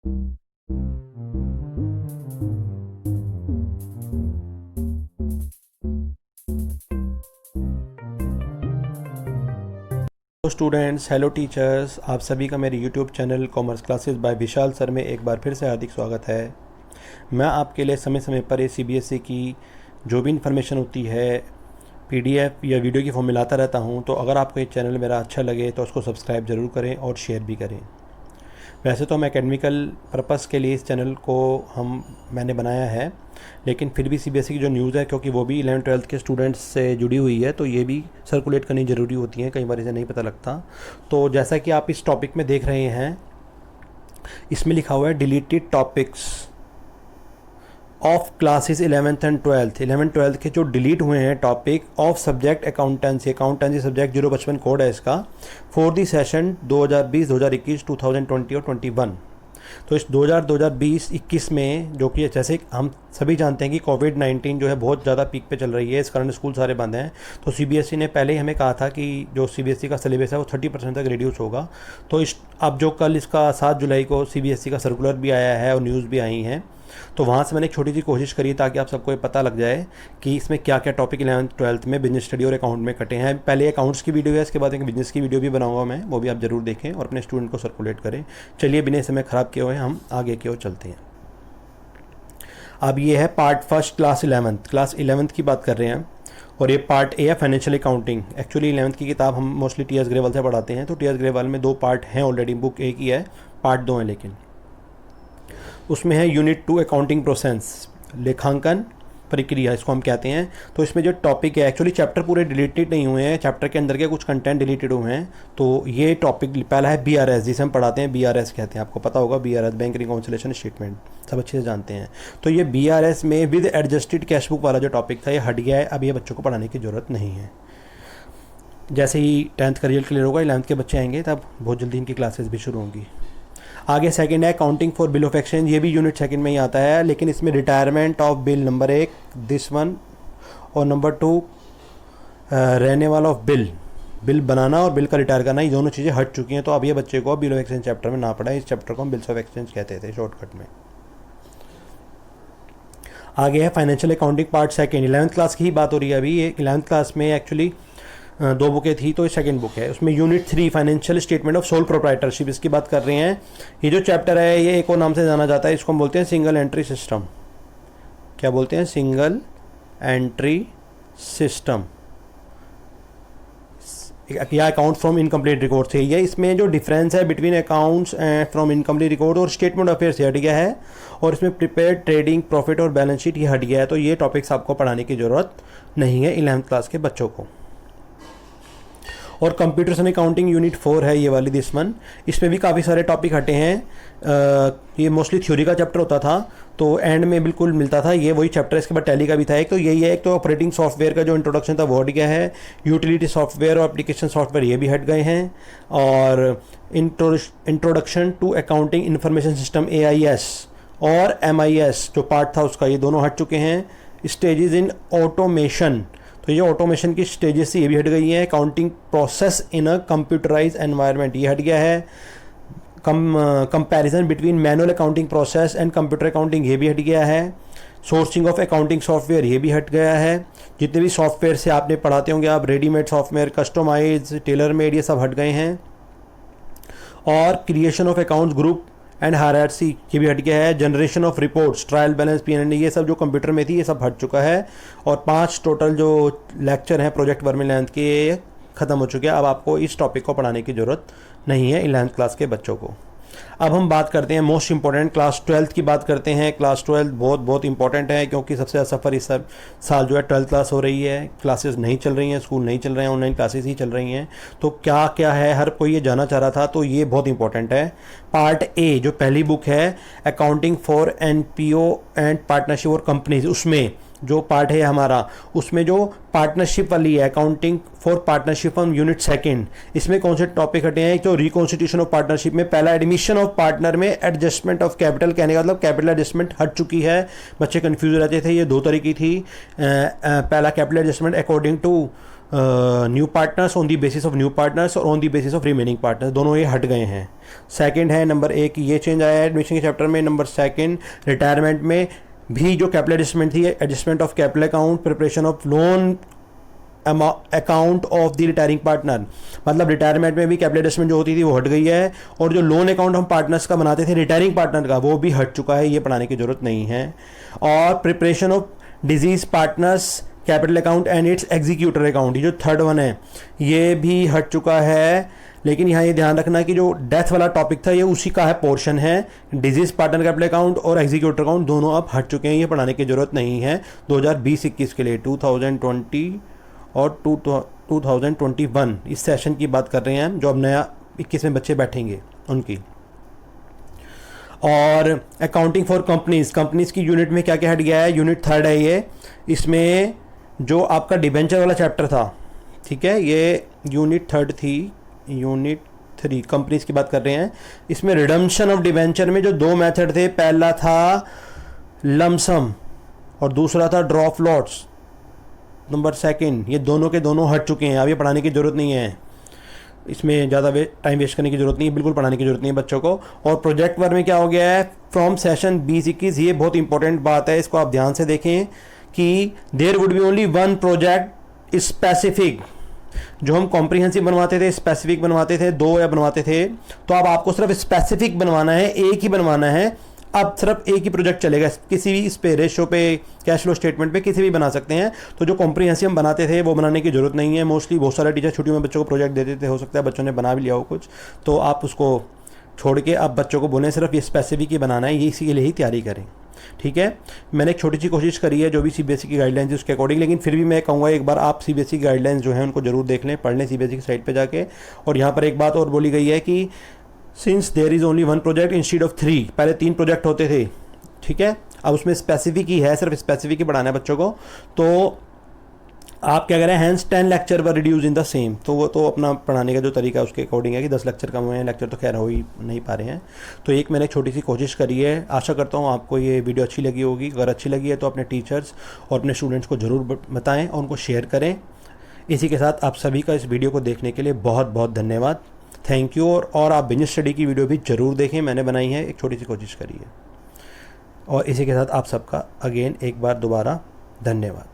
Students, hello teachers, आप सभी का मेरे YouTube channel commerce classes bye विशाल सर में एक बार फिर से हार्दिक स्वागत है। मैं आपके लिए समय समय पर ये सीबीएसई की जो भी इन्फॉर्मेशन होती है पीडीएफ या वीडियो की फॉर्म में लाता रहता हूँ। तो अगर आपको ये चैनल मेरा अच्छा लगे तो उसको सब्सक्राइब ज़रूर करें और शेयर भी करें। वैसे तो हम एकेडमिकल पर्पस के लिए इस चैनल को मैंने बनाया है, लेकिन फिर भी सीबीएसई की जो न्यूज़ है, क्योंकि वो भी 11th-12th के स्टूडेंट्स से जुड़ी हुई है, तो ये भी सर्कुलेट करनी ज़रूरी होती है। कई बार इसे नहीं पता लगता। तो जैसा कि आप इस टॉपिक में देख रहे हैं, इसमें लिखा हुआ है deleted topics of classes 11th and 12th के जो डिलीट हुए हैं topic of subject accountancy subject 055 code है इसका, फॉर दी सेशन 2020, 2021, 2020 और 21। तो इस 2020-21 में, जो कि जैसे हम सभी जानते हैं कि कोविड-19 जो है बहुत ज़्यादा पीक पे चल रही है, इस कारण स्कूल सारे बंद हैं। तो सीबीएसई ने पहले ही हमें कहा था कि जो सीबीएसई का सिलेबस है वो 30% तक रिड्यूस होगा। तो अब जो कल इसका 7 जुलाई को सीबीएसई का सर्कुलर भी आया है और न्यूज़ भी आई हैं, तो वहाँ से मैंने एक छोटी सी कोशिश करी ताकि आप सबको ये पता लग जाए कि इसमें क्या क्या टॉपिक 11th-12th में बिजनेस स्टडी और अकाउंट में कटे हैं। पहले अकाउंट्स की वीडियो है, इसके बाद एक बिजनेस की वीडियो भी बनाऊंगा मैं, वो भी आप ज़रूर देखें और अपने स्टूडेंट को सर्कुलेट करें। चलिए बिना समय ख़राब किए हुए हम आगे की ओर चलते हैं। अब ये है पार्ट फर्स्ट, क्लास 11th की बात कर रहे हैं, और ये पार्ट ए है फाइनेंशियल अकाउंटिंग। एक्चुअली 11th की किताब हम मोस्टली टी एस ग्रेवाल से पढ़ाते हैं, तो टी एस ग्रेवाल में 2 पार्ट हैं ऑलरेडी, बुक एक ही है, पार्ट 2 है, लेकिन उसमें है यूनिट 2 अकाउंटिंग प्रोसेस, लेखांकन प्रक्रिया इसको हम कहते हैं। तो इसमें जो टॉपिक है, एक्चुअली चैप्टर पूरे डिलीटेड नहीं हुए हैं, चैप्टर के अंदर के कुछ कंटेंट डिलीटेड हुए हैं। तो ये टॉपिक पहला है बीआरएस, जिसे हम पढ़ाते हैं, बीआरएस कहते हैं, आपको पता होगा बीआरएस, बैंक रिकॉन्सिलेशन स्टेटमेंट, सब अच्छे से जानते हैं। तो ये बीआरएस में विद एडजस्टेड कैश बुक वाला जो टॉपिक था ये हट गया है, अब ये बच्चों को पढ़ाने की ज़रूरत नहीं है। जैसे ही 10th का रिजल्ट क्लियर होगा, 11th के बच्चे आएंगे, तब बहुत जल्दी इनकी क्लासेस भी शुरू होंगी। आगे सेकंड है accounting for bill of exchange, ये भी यूनिट सेकंड में ही आता है, लेकिन इसमें retirement of bill number 1 this one, और नंबर 2 रेन्यूअल ऑफ बिल बनाना और बिल का रिटायर करना, ये दोनों चीज़ें हट चुकी हैं। तो अब ये बच्चे को बिल ऑफ एक्सचेंज चैप्टर में ना पढ़ा, इस चैप्टर को हम बिल्स ऑफ एक्सचेंज कहते थे शॉर्टकट में। आगे है financial accounting part second, 11th class की ही बात हो रही है अभी। ये 11th क्लास में एक्चुअली 2 बुकें थी, तो ये सेकंड बुक है। उसमें unit 3 financial statement of sole proprietorship, इसकी बात कर रहे हैं। ये जो चैप्टर है ये एक और नाम से जाना जाता है, इसको हम बोलते हैं सिंगल एंट्री सिस्टम। क्या बोलते हैं? सिंगल एंट्री सिस्टम या अकाउंट फ्रॉम इनकम्प्लीट रिकॉर्ड से। ये इसमें जो डिफरेंस है between accounts from incomplete record और स्टेटमेंट ऑफ अफेयर्स हट गया है, और इसमें प्रिपेयर ट्रेडिंग प्रॉफिट और बैलेंस शीट ये हट गया है। तो ये टॉपिक्स आपको पढ़ाने की ज़रूरत नहीं है 11th क्लास के बच्चों को। और कंप्यूटर्स एंड अकाउंटिंग यूनिट 4 है ये वाली, दिस वन, इसमें भी काफ़ी सारे टॉपिक हटे हैं। ये मोस्टली थ्योरी का चैप्टर होता था, तो एंड में बिल्कुल मिलता था, ये वही चैप्टर। इसके बाद टैली का भी था एक, तो यही है। एक तो ऑपरेटिंग सॉफ्टवेयर का जो इंट्रोडक्शन था वो हट गया है, यूटिलिटी सॉफ्टवेयर और एप्लीकेशन सॉफ्टवेयर ये भी हट गए हैं, और introduction to accounting information system AIS और MIS जो पार्ट था उसका, ये दोनों हट चुके हैं। स्टेजेस इन ऑटोमेशन, तो ये ऑटोमेशन की स्टेजेस से ये भी हट गई है। Accounting process in a computerise environment ये हट गया है। Comparison between manual accounting process and computer accounting ये भी हट गया है। सोर्सिंग ऑफ अकाउंटिंग सॉफ्टवेयर ये भी हट गया है। जितने भी सॉफ्टवेयर से आपने पढ़ाते होंगे आप, readymade software, customise, tailor made, ये सब हट गए हैं। और creation of accounts group and hierarchy ये भी हट गया है। Generation of reports, trial balance, P&L ये सब जो कंप्यूटर में थी ये सब हट चुका है। और 5 टोटल जो लेक्चर हैं प्रोजेक्ट वर्क में 11th के ख़त्म हो चुके हैं। अब आपको इस टॉपिक को पढ़ाने की ज़रूरत नहीं है 11th क्लास के बच्चों को। अब हम बात करते हैं मोस्ट इंपॉर्टेंट क्लास 12th की बात करते हैं। क्लास 12 बहुत बहुत इंपॉर्टेंट है, क्योंकि सबसे ज़्यादा सफ़र इस साल जो है 12th क्लास हो रही है। क्लासेस नहीं चल रही हैं, स्कूल नहीं चल रहे हैं, ऑनलाइन क्लासेस ही चल रही हैं। तो क्या क्या है, हर कोई ये जानना चाह रहा था, तो ये बहुत इंपॉर्टेंट है। पार्ट ए जो पहली बुक है, accounting for NPO and partnership और कंपनीज, उसमें जो पार्ट है हमारा, उसमें जो पार्टनरशिप वाली है, accounting for partnership on unit second, इसमें कौन से टॉपिक हटे हैं? तो रिकॉन्स्टिट्यूशन ऑफ पार्टनरशिप में पहला एडमिशन ऑफ पार्टनर में एडजस्टमेंट ऑफ कैपिटल, कहने का मतलब कैपिटल एडजस्टमेंट हट चुकी है। बच्चे कंफ्यूज रहते थे, ये 2 तरह की थी। पहला capital adjustment according to new partners, on the basis of new partners और on the basis of remaining partners, दोनों ये हट गए हैं। सेकंड है नंबर 1 ये चेंज आया है एडमिशन के चैप्टर में। नंबर 2 रिटायरमेंट में भी जो कैपिटल एडजस्टमेंट थी, adjustment of capital account, preparation of loan account of the retiring partner, मतलब रिटायरमेंट में भी कैपिटल एडजस्टमेंट जो होती थी वो हट गई है, और जो लोन अकाउंट हम पार्टनर्स का बनाते थे रिटायरिंग पार्टनर का वो भी हट चुका है, ये पढ़ाने की जरूरत नहीं है। और preparation of disease partners capital account and it's executor account, ये जो थर्ड वन है ये भी हट चुका है। लेकिन यहाँ ये ध्यान रखना कि जो डेथ वाला टॉपिक था ये उसी का है पोर्शन है। डिजीज पार्टनर कैपिटल अकाउंट और एग्जीक्यूटर अकाउंट दोनों अब हट चुके हैं, ये पढ़ाने की जरूरत नहीं है 2020-21 के लिए। 2020 और 2021 इस सेशन की बात कर रहे हैं, जो अब नया 21 में बच्चे बैठेंगे उनकी। और अकाउंटिंग फॉर कंपनीज की यूनिट में क्या क्या हट गया है, यूनिट 3 है ये। इसमें जो आपका डिबेंचर वाला चैप्टर था, ठीक है, ये यूनिट 3 थी। यूनिट 3 कंपनीज की बात कर रहे हैं। इसमें रिडम्पशन ऑफ डिबेंचर में जो 2 मेथड थे, पहला था लमसम और दूसरा था ड्रॉप लॉट्स। नंबर 2 ये दोनों के दोनों हट चुके हैं, अब ये पढ़ाने की ज़रूरत नहीं है, इसमें ज़्यादा टाइम वेस्ट करने की ज़रूरत नहीं है, बिल्कुल पढ़ाने की ज़रूरत नहीं है बच्चों को। और प्रोजेक्ट वर्क में क्या हो गया है, फ्रॉम सेशन 20-21, ये बहुत इंपॉर्टेंट बात है, इसको आप ध्यान से देखें कि there would be only one project specific. जो हम कॉम्प्रिहेंसिव बनवाते थे, स्पेसिफिक बनवाते थे, 2 या बनवाते थे, तो अब आपको सिर्फ स्पेसिफिक बनवाना है, एक ही बनवाना है। अब सिर्फ एक ही प्रोजेक्ट चलेगा, किसी भी इस पे रेशो पे, कैश फ्लो स्टेटमेंट पे, किसी भी बना सकते हैं। तो जो कॉम्प्रिहेंसिव हम बनाते थे वो बनाने की जरूरत नहीं है। मोस्टली बहुत सारे टीचर छुट्टियों में बच्चों को प्रोजेक्ट दे देते, हो सकता है बच्चों ने बना भी लिया हो कुछ, तो आप उसको छोड़ के अब बच्चों को बोलें सिर्फ ये स्पेसिफिक ही बनाना है, ये इसी के लिए ही तैयारी करें, ठीक है। मैंने एक छोटी सी कोशिश करी है जो भी सीबीएसई की गाइडलाइंस है उसके अकॉर्डिंग, लेकिन फिर भी मैं कहूँगा एक बार आप सीबीएसई की गाइडलाइंस जो है उनको जरूर देख लें, पढ़ लें सीबीएसई की साइट पर जाके। और यहाँ पर एक बात और बोली गई है कि since there is only 1 project instead of 3, पहले 3 प्रोजेक्ट होते थे, ठीक है, अब उसमें स्पेसिफिक ही है, सिर्फ स्पेसिफिक ही पढ़ाना है बच्चों को। तो आप क्या करें, हैंस 10 लेक्चर पर रिड्यूस इन द सेम, तो वो तो अपना पढ़ाने का जो तरीका है उसके अकॉर्डिंग है कि 10 लेक्चर कम हुए हैं, लेक्चर तो खैर हो ही नहीं पा रहे हैं। तो एक मैंने छोटी सी कोशिश करी है, आशा करता हूँ आपको ये वीडियो अच्छी लगी होगी। अगर अच्छी लगी है तो अपने टीचर्स और अपने स्टूडेंट्स को ज़रूर बताएँ और उनको शेयर करें। इसी के साथ आप सभी का इस वीडियो को देखने के लिए बहुत बहुत धन्यवाद, थैंक यू। और आप बिजनेस स्टडी की वीडियो भी ज़रूर देखें, मैंने बनाई है, एक छोटी सी कोशिश करी है। और इसी के साथ आप सबका अगेन एक बार दोबारा धन्यवाद।